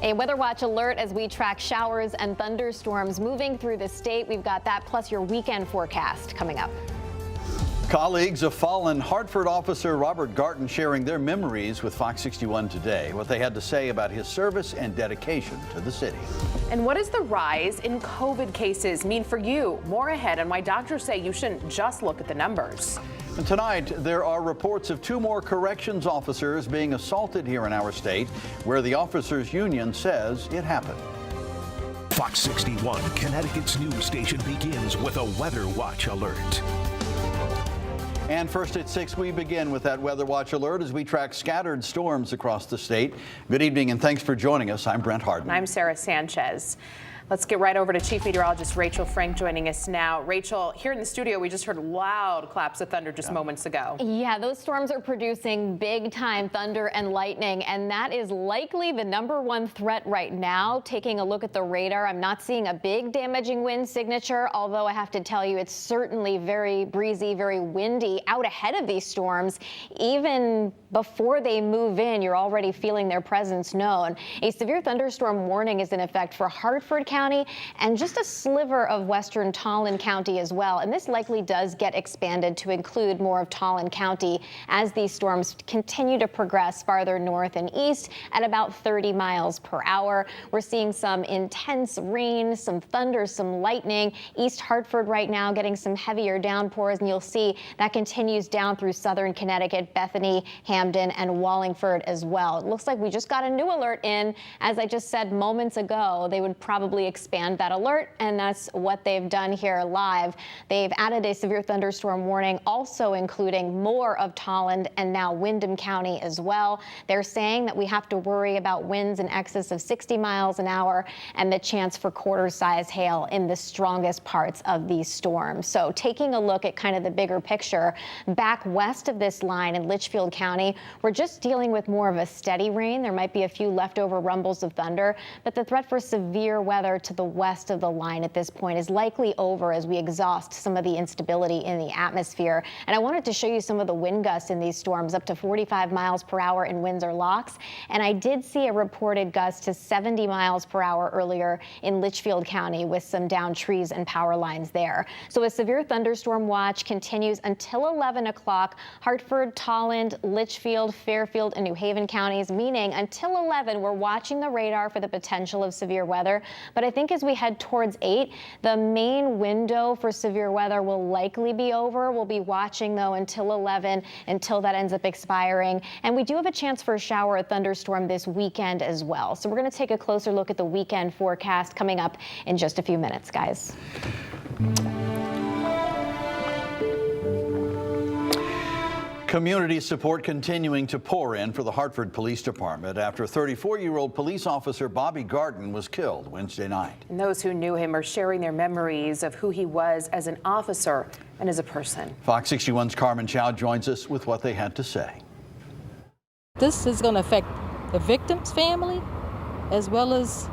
A weather watch alert as we track showers and thunderstorms moving through the state. We've got that plus your weekend forecast coming up. Colleagues of fallen Hartford officer Robert Garton sharing their memories with Fox 61 today, what they had to say about his service and dedication to the city. And what does the rise in COVID cases mean for you? More ahead on why doctors say you shouldn't just look at the numbers. And tonight, there are reports of 2 more corrections officers being assaulted here in our state, where the officers' union says it happened. Fox 61, Connecticut's news station, begins with a weather watch alert. And first at 6, we begin with that weather watch alert as we track scattered storms across the state. Good evening and thanks for joining us. I'm Brent Harden. I'm Sarah Sanchez. Let's get right over to Chief Meteorologist Rachel Frank joining us now. Rachel, here in the studio, we just heard loud claps of thunder just moments ago. Yeah, those storms are producing big time thunder and lightning, and that is likely the #1 threat right now. Taking a look at the radar, I'm not seeing a big damaging wind signature, although I have to tell you it's certainly very breezy, very windy out ahead of these storms. Even before they move in, you're already feeling their presence known. A severe thunderstorm warning is in effect for Hartford County and just a sliver of western Tolland County as well. And this likely does get expanded to include more of Tolland County as these storms continue to progress farther north and east at about 30 miles per hour. We're seeing some intense rain, some thunder, some lightning. East Hartford right now getting some heavier downpours, and you'll see that continues down through southern Connecticut, Bethany, Hamden, and Wallingford as well. It looks like we just got a new alert in. As I just said moments ago, they would probably expand that alert, and that's what they've done here live. They've added a severe thunderstorm warning, also including more of Tolland and now Windham County as well. They're saying that we have to worry about winds in excess of 60 miles an hour and the chance for quarter-size hail in the strongest parts of these storms. So taking a look at kind of the bigger picture, back west of this line in Litchfield County, we're just dealing with more of a steady rain. There might be a few leftover rumbles of thunder, but the threat for severe weather to the west of the line at this point is likely over as we exhaust some of the instability in the atmosphere. And I wanted to show you some of the wind gusts in these storms, up to 45 miles per hour in Windsor Locks. And I did see a reported gust to 70 miles per hour earlier in Litchfield County with some downed trees and power lines there. So a severe thunderstorm watch continues until 11 o'clock. Hartford, Tolland, Litchfield, Fairfield, and New Haven counties, meaning until 11, we're watching the radar for the potential of severe weather. But I think as we head towards 8, the main window for severe weather will likely be over. We'll be watching, though, until 11, until that ends up expiring. And we do have a chance for a shower or thunderstorm this weekend as well. So we're going to take a closer look at the weekend forecast coming up in just a few minutes, guys. Community support continuing to pour in for the Hartford Police Department after 34-year-old police officer Bobby Garton was killed Wednesday night. And those who knew him are sharing their memories of who he was as an officer and as a person. Fox 61's Carmen Chow joins us with what they had to say. This is going to affect the victim's family as well as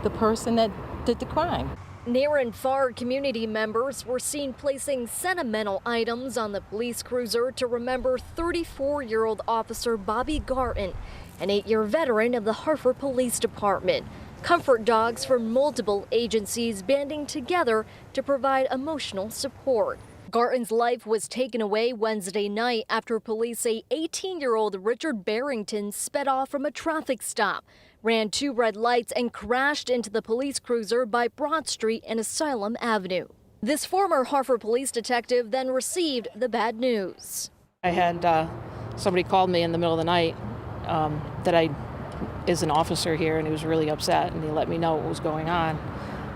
the person that did the crime. Near and far community members were seen placing sentimental items on the police cruiser to remember 34-year-old officer Bobby Garton, an 8-year veteran of the Hartford Police Department. Comfort dogs from multiple agencies banding together to provide emotional support. Garton's life was taken away Wednesday night after police say 18-year-old Richard Barrington sped off from a traffic stop, ran 2 red lights and crashed into the police cruiser by Broad Street and Asylum Avenue. This former Hartford police detective then received the bad news. I had somebody called me in the middle of the night that I is an officer here, and he was really upset, and he let me know what was going on.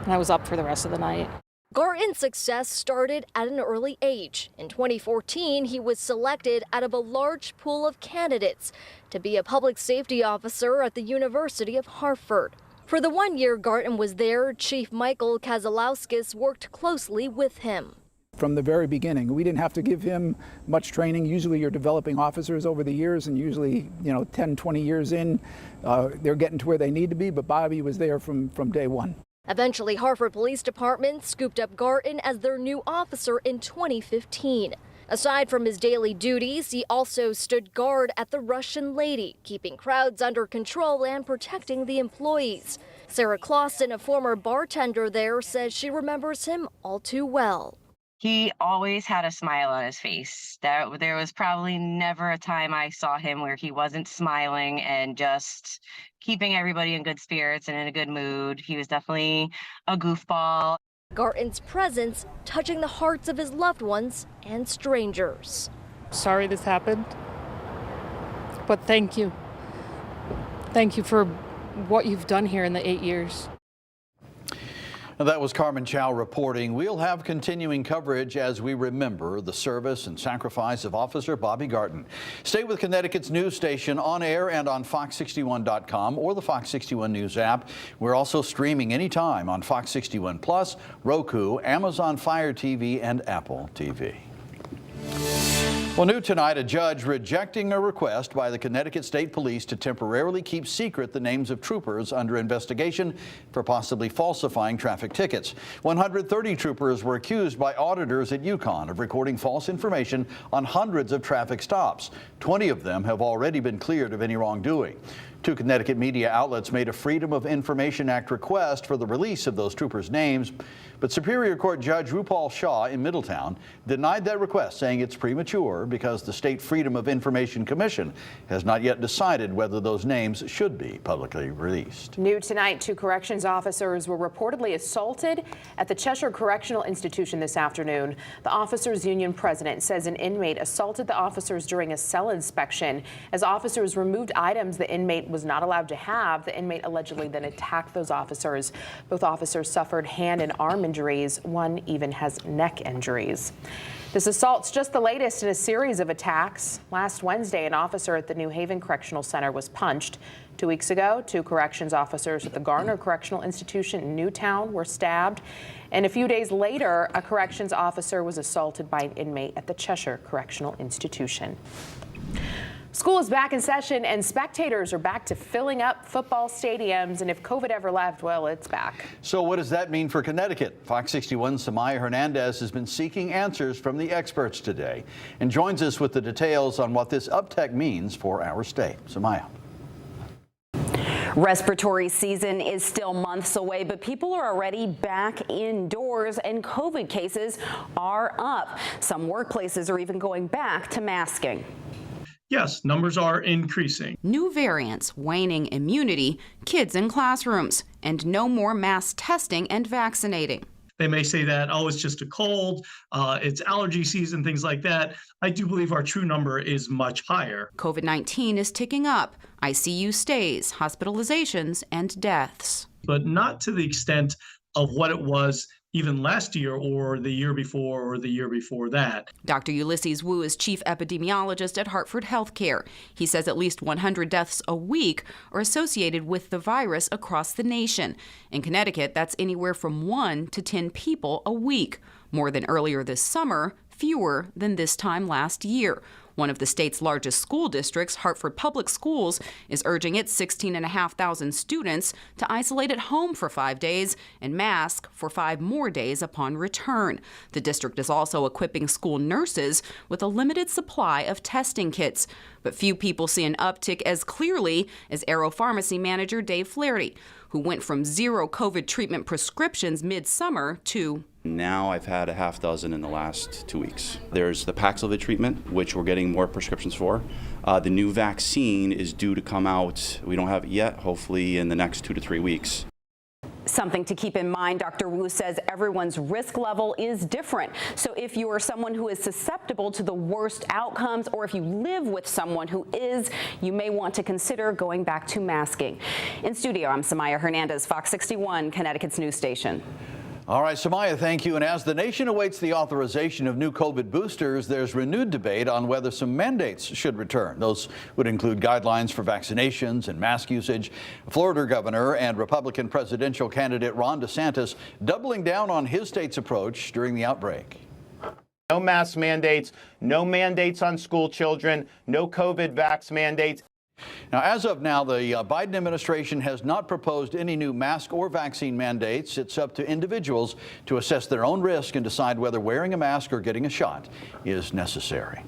And I was up for the rest of the night. Garton's success started at an early age. In 2014, he was selected out of a large pool of candidates to be a public safety officer at the University of Hartford. For the 1 year Garton was there, Chief Michael Kazalowskis worked closely with him. From the very beginning, we didn't have to give him much training. Usually you're developing officers over the years, and usually, 10, 20 years in, they're getting to where they need to be, but Bobby was there from day one. Eventually, Hartford Police Department scooped up Garton as their new officer in 2015. Aside from his daily duties, he also stood guard at the Russian Lady, keeping crowds under control and protecting the employees. Sarah Clausen, a former bartender there, says she remembers him all too well. He always had a smile on his face. There was probably never a time I saw him where he wasn't smiling and just keeping everybody in good spirits and in a good mood. He was definitely a goofball. Garton's presence touching the hearts of his loved ones and strangers. Sorry this happened, but thank you. Thank you for what you've done here in the 8 years. That was Carmen Chow reporting. We'll have continuing coverage as we remember the service and sacrifice of Officer Bobby Garton. Stay with Connecticut's news station on air and on Fox61.com or the Fox 61 News app. We're also streaming anytime on Fox 61 Plus, Roku, Amazon Fire TV, and Apple TV. Well, new tonight, a judge rejecting a request by the Connecticut State Police to temporarily keep secret the names of troopers under investigation for possibly falsifying traffic tickets. 130 troopers were accused by auditors at UConn of recording false information on hundreds of traffic stops. 20 of them have already been cleared of any wrongdoing. Two Connecticut media outlets made a Freedom of Information Act request for the release of those troopers' names, but Superior Court Judge Rupal Shah in Middletown denied that request, saying it's premature because the State Freedom of Information Commission has not yet decided whether those names should be publicly released. New tonight, 2 corrections officers were reportedly assaulted at the Cheshire Correctional Institution this afternoon. The officers' union president says an inmate assaulted the officers during a cell inspection. As officers removed items the inmate was not allowed to have, the inmate allegedly then attacked those officers. Both officers suffered hand and arm injuries. One even has neck injuries. This assault's just the latest in a series of attacks. Last Wednesday, an officer at the New Haven Correctional Center was punched. 2 weeks ago, 2 corrections officers at the Garner Correctional Institution in Newtown were stabbed. And a few days later, a corrections officer was assaulted by an inmate at the Cheshire Correctional Institution. School is back in session and spectators are back to filling up football stadiums. And if COVID ever left, well, it's back. So what does that mean for Connecticut? Fox 61's Samaya Hernandez has been seeking answers from the experts today and joins us with the details on what this uptick means for our state. Samaya. Respiratory season is still months away, but people are already back indoors and COVID cases are up. Some workplaces are even going back to masking. Yes, numbers are increasing. New variants, waning immunity, kids in classrooms, and no more mass testing and vaccinating. They may say that, oh, it's just a cold, it's allergy season, things like that. I do believe our true number is much higher. COVID-19 is ticking up. ICU stays, hospitalizations, and deaths. But not to the extent of what it was even last year or the year before or the year before that. Dr. Ulysses Wu is chief epidemiologist at Hartford Healthcare. He says at least 100 deaths a week are associated with the virus across the nation. In Connecticut, that's anywhere from 1 to 10 people a week. More than earlier this summer, fewer than this time last year. One of the state's largest school districts, Hartford Public Schools, is urging its 16,500 students to isolate at home for 5 days and mask for 5 more days upon return. The district is also equipping school nurses with a limited supply of testing kits. But few people see an uptick as clearly as Aero Pharmacy manager Dave Flaherty, who went from 0 COVID treatment prescriptions mid-summer to now I've had a half dozen in the last 2 weeks. There's the Paxlovid treatment, which we're getting more prescriptions for. The new vaccine is due to come out. We don't have it yet, hopefully in the next 2 to 3 weeks. Something to keep in mind, Dr. Wu says everyone's risk level is different. So if you are someone who is susceptible to the worst outcomes, or if you live with someone who is, you may want to consider going back to masking. In studio, I'm Samaya Hernandez, Fox 61, Connecticut's news station. All right, Samaya, thank you. And as the nation awaits the authorization of new COVID boosters, there's renewed debate on whether some mandates should return. Those would include guidelines for vaccinations and mask usage. Florida Governor and Republican presidential candidate Ron DeSantis doubling down on his state's approach during the outbreak. No mask mandates, no mandates on school children, no COVID vax mandates. Now, as of now, the Biden administration has not proposed any new mask or vaccine mandates. It's up to individuals to assess their own risk and decide whether wearing a mask or getting a shot is necessary.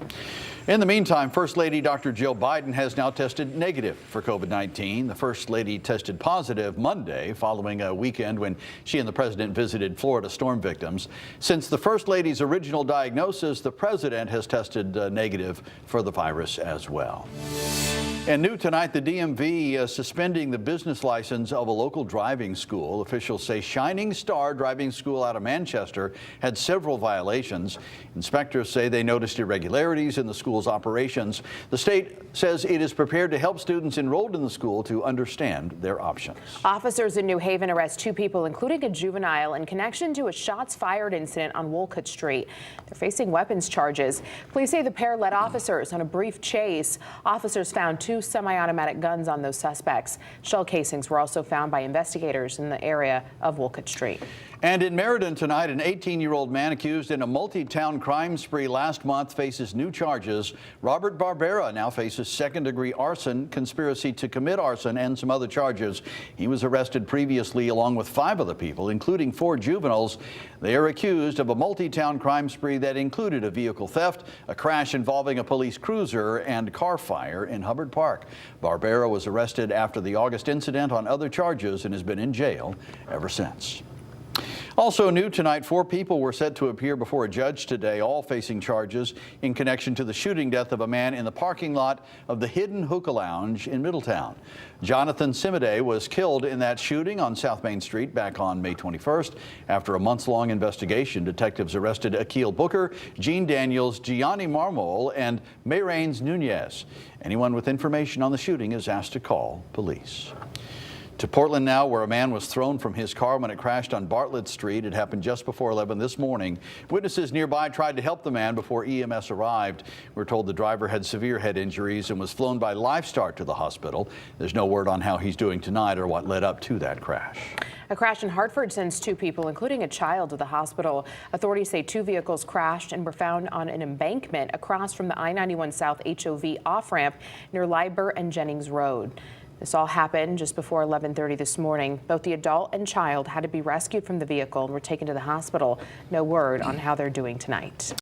In the meantime, First Lady Dr. Jill Biden has now tested negative for COVID-19. The First Lady tested positive Monday following a weekend when she and the president visited Florida storm victims. Since the First Lady's original diagnosis, the president has tested negative for the virus as well. And new tonight, the DMV is suspending the business license of a local driving school. Officials say Shining Star Driving School out of Manchester had several violations. Inspectors say they noticed irregularities in the school's operations. The state says it is prepared to help students enrolled in the school to understand their options. Officers in New Haven arrest 2 people, including a juvenile, in connection to a shots fired incident on Wolcott Street. They're facing weapons charges. Police say the pair led officers on a brief chase. Officers found 2 semi-automatic guns on those suspects. Shell casings were also found by investigators in the area of Wolcott Street. And in Meriden tonight, an 18-year-old man accused in a multi-town crime spree last month faces new charges. Robert Barbera now faces second-degree arson, conspiracy to commit arson, and some other charges. He was arrested previously along with 5 other people, including 4 juveniles. They are accused of a multi-town crime spree that included a vehicle theft, a crash involving a police cruiser, and car fire in Hubbard Park. Barbera was arrested after the August incident on other charges and has been in jail ever since. Also new tonight, 4 people were set to appear before a judge today, all facing charges in connection to the shooting death of a man in the parking lot of the Hidden Hookah Lounge in Middletown. Jonathan Simide was killed in that shooting on South Main Street back on May 21st. After a months-long investigation, detectives arrested Akil Booker, Gene Daniels, Gianni Marmol, and Mayrains Nunez. Anyone with information on the shooting is asked to call police. To Portland now, where a man was thrown from his car when it crashed on Bartlett Street. It happened just before 11 this morning. Witnesses nearby tried to help the man before EMS arrived. We're told the driver had severe head injuries and was flown by LifeStart to the hospital. There's no word on how he's doing tonight or what led up to that crash. A crash in Hartford sends 2 people, including a child, to the hospital. Authorities say 2 vehicles crashed and were found on an embankment across from the I-91 South HOV off-ramp near Liber and Jennings Road. This all happened just before 11:30 this morning. Both the adult and child had to be rescued from the vehicle and were taken to the hospital. No word on how they're doing tonight.